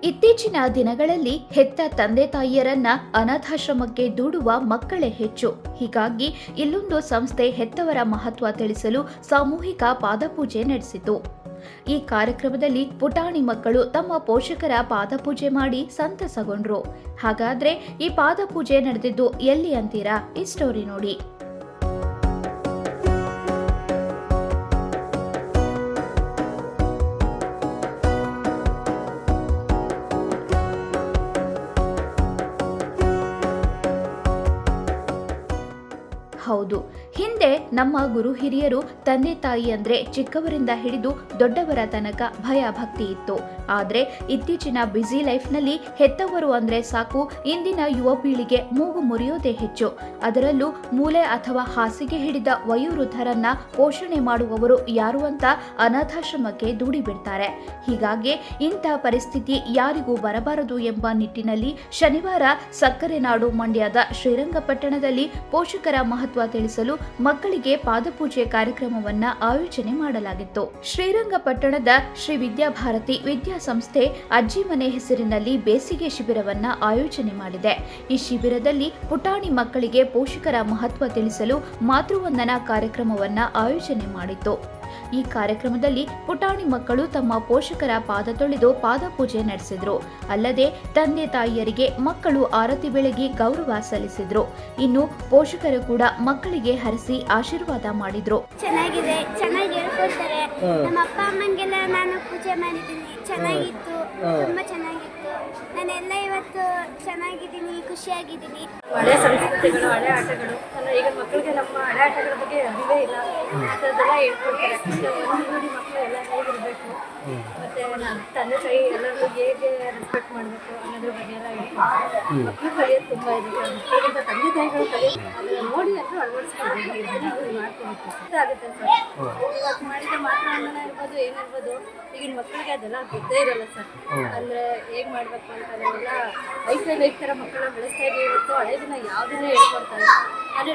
ಇತ್ತೀಚಿನ ದಿನಗಳಲ್ಲಿ ಹೆತ್ತ ತಂದೆ ತಾಯಿಯರನ್ನ ಅನಾಥಾಶ್ರಮಕ್ಕೆ ದೂಡುವ ಮಕ್ಕಳೇ ಹೆಚ್ಚು. ಹೀಗಾಗಿ ಇಲ್ಲೊಂದು ಸಂಸ್ಥೆ ಹೆತ್ತವರ ಮಹತ್ವ ತಿಳಿಸಲು ಸಾಮೂಹಿಕ ಪಾದಪೂಜೆ ನಡೆಸಿತು. ಈ ಕಾರ್ಯಕ್ರಮದಲ್ಲಿ ಪುಟಾಣಿ ಮಕ್ಕಳು ತಮ್ಮ ಪೋಷಕರ ಪಾದಪೂಜೆ ಮಾಡಿ ಸಂತಸಗೊಂಡ್ರು. ಹಾಗಾದ್ರೆ ಈ ಪಾದಪೂಜೆ ನಡೆದಿದ್ದು ಎಲ್ಲಿ ಅಂತೀರಾ? ಈ ಸ್ಟೋರಿ ನೋಡಿ. ಹೌದು, ಹಿಂದೆ ನಮ್ಮ ಗುರು ಹಿರಿಯರು ತಂದೆ ತಾಯಿ ಅಂದ್ರೆ ಚಿಕ್ಕವರಿಂದ ಹಿಡಿದು ದೊಡ್ಡವರ ತನಕ ಭಯ ಭಕ್ತಿ ಇತ್ತು. ಆದ್ರೆ ಇತ್ತೀಚಿನ ಬ್ಯುಸಿ ಲೈಫ್ನಲ್ಲಿ ಹೆತ್ತವರು ಅಂದ್ರೆ ಸಾಕು ಇಂದಿನ ಯುವ ಪೀಳಿಗೆ ಮೂಗು ಮುರಿಯೋದೇ ಹೆಚ್ಚು. ಅದರಲ್ಲೂ ಮೂಲೆ ಅಥವಾ ಹಾಸಿಗೆ ಹಿಡಿದ ವಯೋವೃದ್ಧರನ್ನ ಪೋಷಣೆ ಮಾಡುವವರು ಯಾರು ಅಂತ ಅನಾಥಾಶ್ರಮಕ್ಕೆ ದೂಡಿ ಬಿಡ್ತಾರೆ. ಹೀಗಾಗಿ ಇಂಥ ಪರಿಸ್ಥಿತಿ ಯಾರಿಗೂ ಬರಬಾರದು ಎಂಬ ನಿಟ್ಟಿನಲ್ಲಿ ಶನಿವಾರ ಸಕ್ಕರೆ ನಾಡು ಮಂಡ್ಯದ ಶ್ರೀರಂಗಪಟ್ಟಣದಲ್ಲಿ ಪೋಷಕರ ಮಹತ್ವ ತಿಳಿಸಲು ಮಕ್ಕಳಿಗೆ ಪಾದಪೂಜೆ ಕಾರ್ಯಕ್ರಮವನ್ನ ಆಯೋಜನೆ ಮಾಡಲಾಗಿತ್ತು. ಶ್ರೀರಂಗಪಟ್ಟಣದ ಶ್ರೀ ವಿದ್ಯಾಭಾರತಿ ವಿದ್ಯಾಸಂಸ್ಥೆ ಅಜ್ಜಿ ಮನೆ ಹೆಸರಿನಲ್ಲಿ ಬೇಸಿಗೆ ಶಿಬಿರವನ್ನ ಆಯೋಜನೆ ಮಾಡಿದೆ. ಈ ಶಿಬಿರದಲ್ಲಿ ಪುಟಾಣಿ ಮಕ್ಕಳಿಗೆ ಪೋಷಕರ ಮಹತ್ವ ತಿಳಿಸಲು ಮಾತೃವಂದನಾ ಕಾರ್ಯಕ್ರಮವನ್ನ ಆಯೋಜನೆ ಮಾಡಿತ್ತು. ಈ ಕಾರ್ಯಕ್ರಮದಲ್ಲಿ ಪುಟಾಣಿ ಮಕ್ಕಳು ತಮ್ಮ ಪೋಷಕರ ಪಾದ ತೊಳೆದು ಪಾದಪೂಜೆ ನಡೆಸಿದ್ರು. ಅಲ್ಲದೆ ತಂದೆ ತಾಯಿಯರಿಗೆ ಮಕ್ಕಳು ಆರತಿ ಬೆಳಗಿ ಗೌರವ ಸಲ್ಲಿಸಿದ್ರು. ಇನ್ನು ಪೋಷಕರು ಕೂಡ ಮಕ್ಕಳಿಗೆ ಹರಿಸಿ ಆಶೀರ್ವಾದ ಮಾಡಿದ್ರು. ಚೆನ್ನಾಗಿದೆ, ಚೆನ್ನಾಗಿ ಹೇಳ್ಕೊಡ್ತಾರೆ. ನಮ್ಮ ಅಪ್ಪ ಅಮ್ಮಂಗೆಲ್ಲ ನಾನು ಪೂಜೆ ಮಾಡಿದ್ದೀನಿ, ಚೆನ್ನಾಗಿತ್ತು, ತುಂಬಾ ಚೆನ್ನಾಗಿತ್ತು. ನಾನೆಲ್ಲ ಇವತ್ತು ಚೆನ್ನಾಗಿದ್ದೀನಿ, ಖುಷಿಯಾಗಿದ್ದೀನಿ. ಹಳೆ ಸಂಸ್ಕೃತಿಗಳು, ಹಳೆ ಆಟಗಳು, ಈಗ ಮಕ್ಕಳಿಗೆ ನಮ್ಮ ಹಳೆ ಆಟಗಳ ಬಗ್ಗೆ ಅರಿವೇ ಇಲ್ಲ. ಆ ಥರದ್ದೆಲ್ಲ ಹೇಳ್ಕೊಡ್ತಾರೆ. ನೋಡಿ ಮಕ್ಕಳು ಎಲ್ಲ ಹೇಗಿರಬೇಕು, ಮತ್ತೆ ತಂದೆ ತಾಯಿ ಎಲ್ಲರೂ ಹೇಗೆ ರೆಸ್ಪೆಕ್ಟ್ ಮಾಡಬೇಕು ಅನ್ನೋದ್ರ ಬಗ್ಗೆ ಎಲ್ಲ ಹೇಳ್ಕೊಡ್ತಾರೆ. ಮಕ್ಕಳು ಕಲಿಯೋದು ತುಂಬ ಇದೆ. ಮಕ್ಕಳಿಗಿಂತ ತಂದೆ ತಾಯಿಗಳು ಕಲಿಯೋದು ಅದನ್ನು ನೋಡಿ ಎಲ್ಲರೂ ಅಳವಡಿಸ್ಕೊಳ್ಬೇಕು, ಮಾಡ್ಕೊಬೇಕು ಆಗುತ್ತೆ ಸರ್. ಇವತ್ತು ಮಾಡಿದ ಮಾತೃವಂದನ ಇರ್ಬೋದು, ಏನಿರ್ಬೋದು, ಈಗಿನ ಮಕ್ಕಳಿಗೆ ಅದೆಲ್ಲ ಗೊತ್ತೇ ಇರಲ್ಲ ಸರ್. ಅಂದರೆ ಹೇಗೆ ಮಾಡಬೇಕು ಅಂತ ಎಲ್ಲ ಲೈಫ್ ಥರ ಮಕ್ಕಳನ್ನ ಬೆಳೆಸ್ತಾ ಇದ್ದೀವಿ. ಇವತ್ತು ಹಳೇದನ್ನ ಯಾವುದನ್ನ ಹೇಳ್ಕೊಡ್ತಾರೆ. ಆದರೆ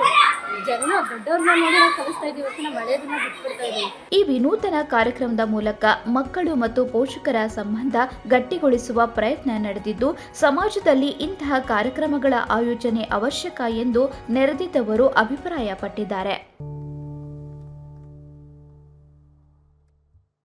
ಜನ ದೊಡ್ಡವ್ರನ್ನ ನೋಡಿ ನಾವು ಕಲಿಸ್ತಾ ಇದ್ದೀವಿ, ಇವತ್ತು ನಾವು ಹಳೇದನ್ನ ಬಿಟ್ಬಿಡ್ತಾ ಇದ್ದೀವಿ. ಈ ವಿನೂತನ ಕಾರ್ಯಕ್ರಮದ ಮೂಲಕ ಮಕ್ಕಳು ಮತ್ತು ಪೋಷಕರ ಸಂಬಂಧ ಗಟ್ಟಿಗೊಳಿಸುವ ಪ್ರಯತ್ನ ನಡೆದಿದ್ದು, ಸಮಾಜದಲ್ಲಿ ಇಂತಹ ಕಾರ್ಯಕ್ರಮಗಳ ಆಯೋಜನೆ ಅವಶ್ಯಕ ಎಂದು ನೆರೆದಿದ್ದವರು ಅಭಿಪ್ರಾಯಪಟ್ಟಿದ್ದಾರೆ.